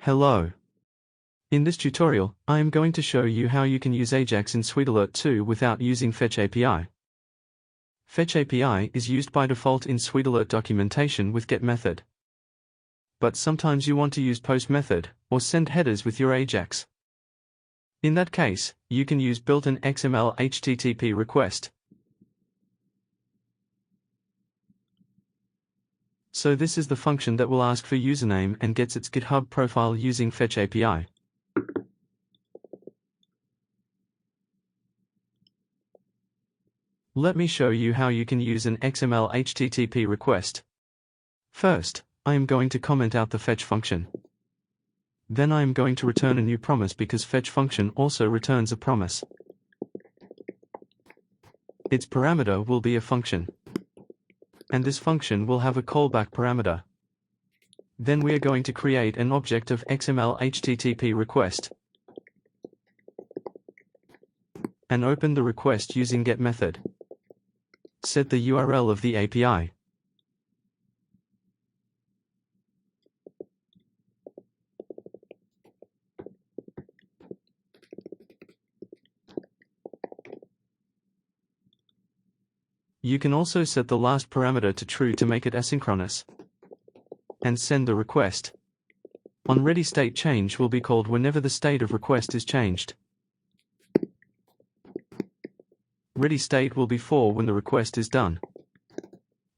Hello. In this tutorial, I am going to show you how you can use Ajax in Sweetalert 2 without using Fetch API. Fetch API is used by default in Sweetalert documentation with get method. But sometimes you want to use post method, or send headers with your Ajax. In that case, you can use built-in XMLHttpRequest. So this is the function that will ask for username and gets its GitHub profile using Fetch API. Let me show you how you can use an XMLHttpRequest. First, I am going to comment out the fetch function. Then I am going to return a new promise because fetch function also returns a promise. Its parameter will be a function. And this function will have a callback parameter. Then we are going to create an object of XMLHttpRequest and open the request using get method. Set the URL of the API. You can also set the last parameter to true to make it asynchronous. And send the request. OnReady state change will be called whenever the state of request is changed. Ready state will be 4 when the request is done.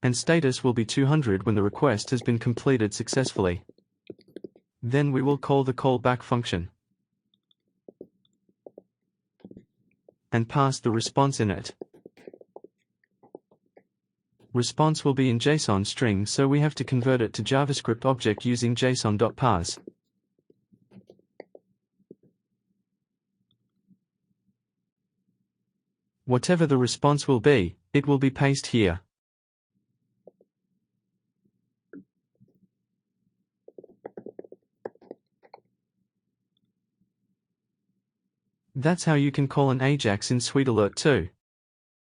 And status will be 200 when the request has been completed successfully. Then we will call the callback function. And pass the response in it. Response will be in JSON string, so we have to convert it to JavaScript object using json.parse. Whatever the response will be, it will be pasted here. That's how you can call an Ajax in Sweetalert 2.